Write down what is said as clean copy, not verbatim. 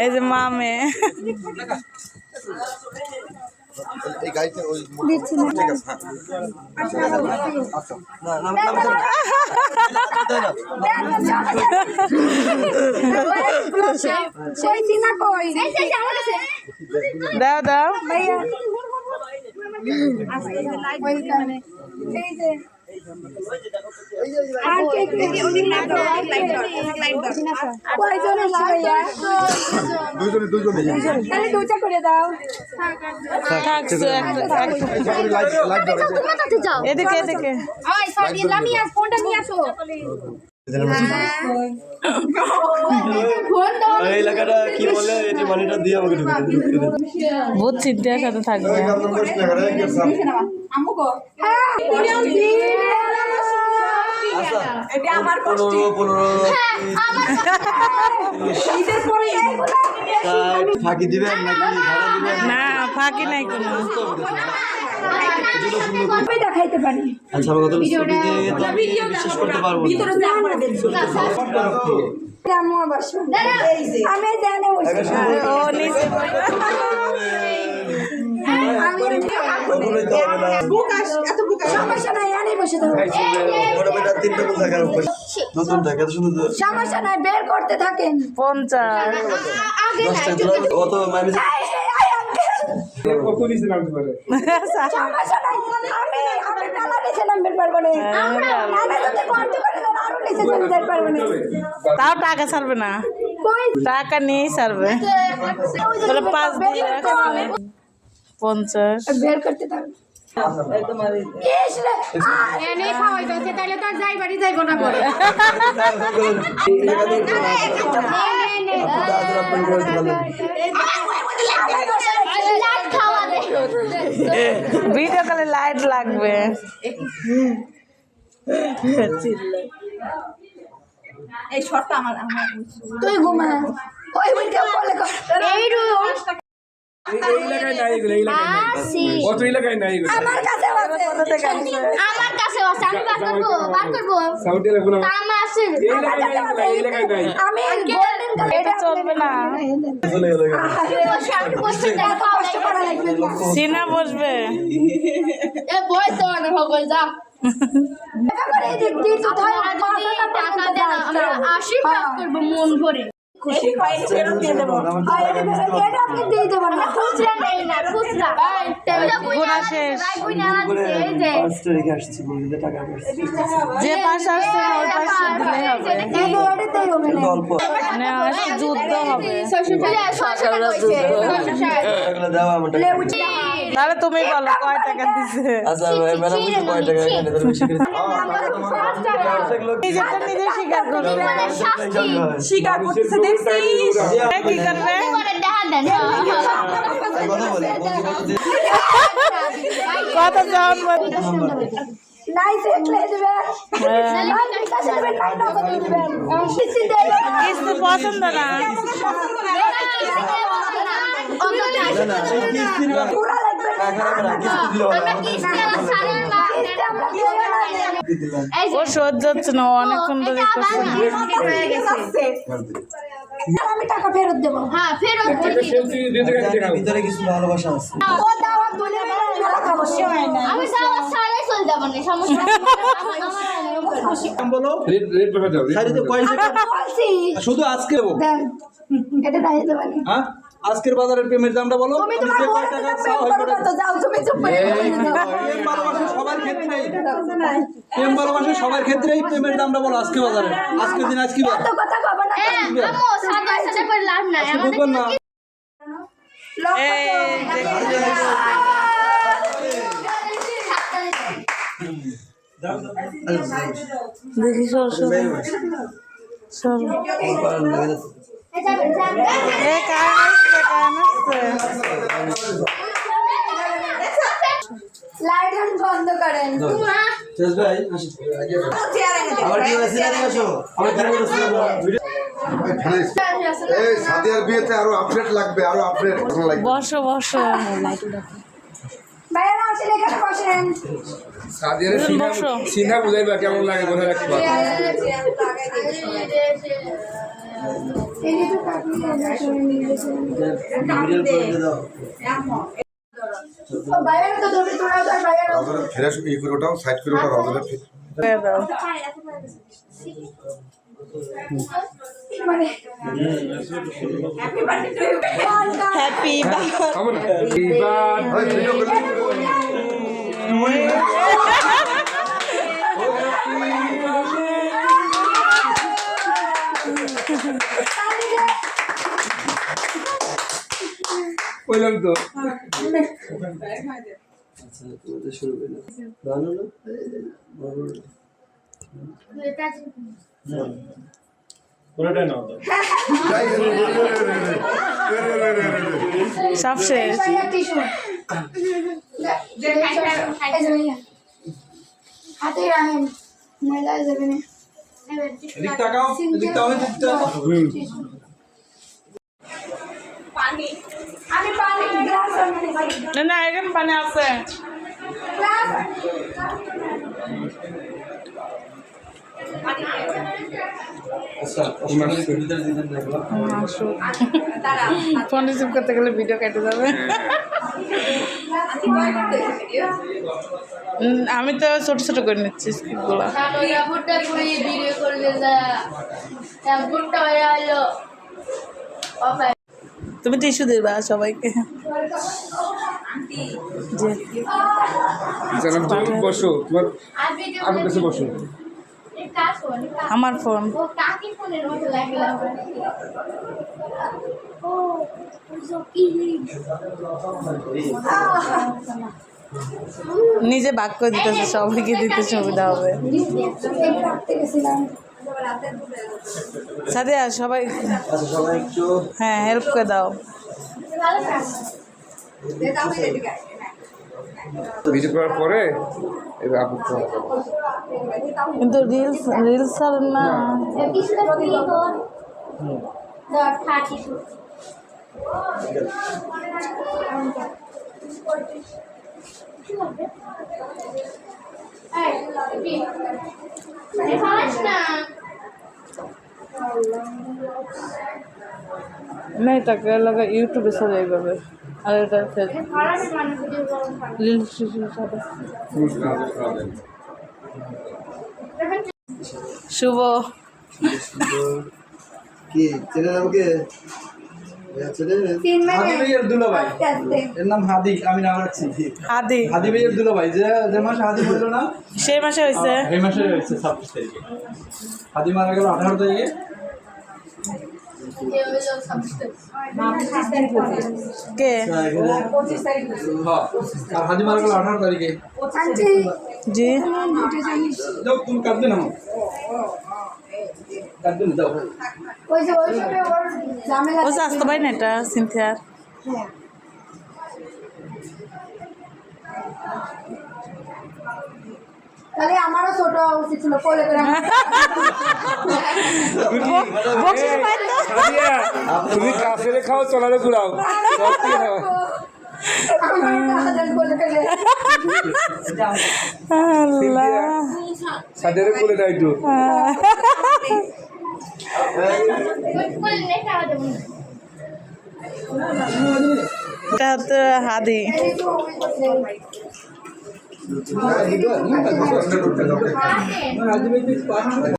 এই যে মামে এই গাইতে ওই দিচ্ছি না ঠিক আছে হ্যাঁ না সেই চিনা কই দাও দাও ভাইয়া ওইখানে এই যে আর কে কে কয়জন আছে ভাইয়া দুজনে তাহলে দুটা করে দাও থাকছে এদিকে এদিকে ওই সরি লামি আজ ফোনটা নিয়ে আসো ফোন দাও এই এলাকাটা কি বলে এটি মানিটা দিয়ে আমাকে ঢুকে বহুত চিন্তার সাথে থাকবে আমু গো হ্যাঁ পুরো দিন এটা আমার কষ্ট 15 ঈদের পরে ফাঁকি দিবেন নাকি ভাড়া দিবেন না ফাঁকি নাই কোনো দেখাইতে পারি আচ্ছা আমার কথা বিশ্বাস করতে পারবো না আমি জানি ও নিচে সমস্যা নাই আনি বসে থাকো নতুন টাকা সুন্দর সমস্যা নাই বের করতে থাকেন 50 কত মাইনে সমস্যা নাই আমি মেলা নিচে নামতে পারবো না মেলা যদি করতে পারি তো আরো নিচে নামতে পারবো না তাও টাকা ছাড়বে না কই টাকা নিয়েই ছাড়বে তাহলে 5 দিয়ে রাখবে 50 বের করতে থাকবে এনে খাওয়াইতেছে তাহলে তো যাই বাড়ি যাইবো না করে ভিডিও কলে লাইট লাগবে এই শর্টটা আমার তুই ঘুমা ওই উইটা বলে কর এই রুম এই এলাকায় নাই এগুলো এই এলাকায় নাই কত এলাকায় নাই এগুলো আমার কাছে আছে আমার কাছে আছে আমি বার করব সাউন্ড টেলিফোন কাম আছে এই এলাকায় নাই এই এলাকায় নাই আমি গোল্ডেন কালার এটা চলবে না চলে গেল আমি বসে কষ্ট করা লাগবে না সিনা বসবে এ বই তো না হবে যা দেখা করে দেখি তো ধর টাকা দেন আমরা আশীর্বাদ করব মন ভরে খুশি হয় ফেরত দিয়ে দেব এটা আপনি দিয়ে দেবেন না খুচরা নেই না খুচরা গুণা শেষ ভাই বুই না দিছে এই যে 5 রেখে আসছি বলতে টাকা আসছে যে পাশে আসছে না ওই পাশে দিলেই হবে এই যে এটাতেই হবে না অল্প না আসলে যুদ্ধ হবে এগুলো দাও আমার টাকা তাহলে তুমি বলো কয় টাকা দিছে আচ্ছা ম্যাডাম বলছে কয় টাকা এখানে ধরে বেশি করে নিজেরটা নিজে স্বীকার করবে স্বীকার করতেছে দেখছিস কি করবে দেখা দেন কথা বলে কথা জান নাই দেখলে দেবে নাই বিকাশে দেবে নাই নগদে দেবেন কিস্তি দেবে কিস্তি পছন্দ না পুরা লাগবে ও সহ্য হচ্ছে না অনেকক্ষণ ধরে করছে আমি টাকা ফেরত দেবো হ্যাঁ ফেরত সেলফি দিতে গেছে ভিতরে কিছু ভালোবাসা আছে ও দাওয়াত বলে মেলা খাবো আমি যাওয়ার সালে চলে যাব না সমস্যা বলো রেড রেড পেপার দাও শাড়িতে কয় বলছি শুধু আজকে দেন এটা দাঁড়িয়ে দেবেন হ্যাঁ আজকের বাজারের প্রেমের দামটা বলো তুমি তোমার যে কয় বড় টাকা টাকা চাও ওই কয় টাকা তো যাও তুমি চুপ করে প্রেম ভালোবাসা সবার ক্ষেত্রেই প্রেম ভালোবাসা সবার ক্ষেত্রেই প্রেমের দামটা বলো আজকে বাজারে আজকের দিন আজকে বার এত কথা কব না আম্মু সাদা সাদা করে লাভ নাই বুঝবেন না দেখি সর সর সর এ কার আসছে লাইট বন্ধ করেন শেষ ভাই আসি আবার কি হয়েছে না আসো আবার কি হয়েছে এই সাদিয়ার বিয়েতে আরো আপডেট লাগবে আরো আপডেট লাগবে বসো বসো বাইরে আসেন এখানে বসেন সাদিয়ার সিনা বুঝাইবা কেমন লাগে বোঝা রাখতে এই তো কাকি সবাই নিয়ে গেছে ভিডিও করে দাও ও বাইরে তো ধরে তোরা তো বাইরে রজলে ফেরে ই করে ওটাও সাইড করে ওটা রজলে দিয়ে দাও। মানে হ্যাপি আমার এবার ওই ভিডিও করে কইলাম তো আচ্ছা তোমাদের শুরু করে দাও ভালো না সব শেষ। হাতে রাখেন ময়লা যাবে না এদিক তাকাও এদিক তাকাও এদিক তাকাও আমি পানি গ্লাস আনতে পারি না না এখানে পানি আছে। গ্লাস আচ্ছা ভিতরে দিবেন দেখলাম ফোন রিসিভ করতে গেলে ভিডিও কেটে যাবে। আমি তো ছোট ছোট করে নিচ্ছি স্ক্রিপ্টগুলো। ভিডিও করলে ভুট্টা হয়ে হলো তুমি টিস্যু দিবা সবাইকে। জি জানাম তুমি বসো তোমার আমি কাছে বসো আমার ফোন ও কাকি ফোনের মতো লাগলো ও কি নিজে ভাগ করে দিতেছে, সবাইকে দিতে সুবিধা হবে। রাখতে গেছিলাম সাদিয়া সবাই আচ্ছা সবাই একটু হ্যাঁ হেল্প করে দাও। ভালো কাজ ভিডিও করার পরে এবার আপু কিন্তু রিলস ছাড়েন না। কিছুটা কি কর দর থাকি नहीं তাকে লাগা ইউটিউবে চলে যাবে আর এটা রিলস শুভ কি চেনে নাম কে চেনে তিন হাদি মিনিট ভাইয়ের দুলাভাই আস্তে এর নাম হাদি আমি নাম রাখছি হাদি হাদি ভাইয়ের দুলাভাই যে যে মাসে হাদি বললো না সেই মাসে হয়েছে। এই মাসে হয়েছে 26 তারিখে হাদি মারা গেল 18 তারিখে কে হ্যাঁ আর হাদি মারা গেল 18 তারিখে আন্টি জি দুটো জানিস যাও তুমি কাঁদবে না কাঁদবে না যাও ওই যে ওই সবে ওর ঝামেলা ও স্বাস্থ্য পাই না এটা সিনথিয়ার। হ্যাঁ তাহলে আমারও ছোট উচিত ছিল কোলে করে বকশিস পাই তো। সাদিয়া তুমি কাছে খাও চলারে ঘুরাও সত্যি হয় আমারও কোলে করে আল্লাহ সাদিয়ারে বলে দাও একটু এটা তো হাদি। হাদি ভাই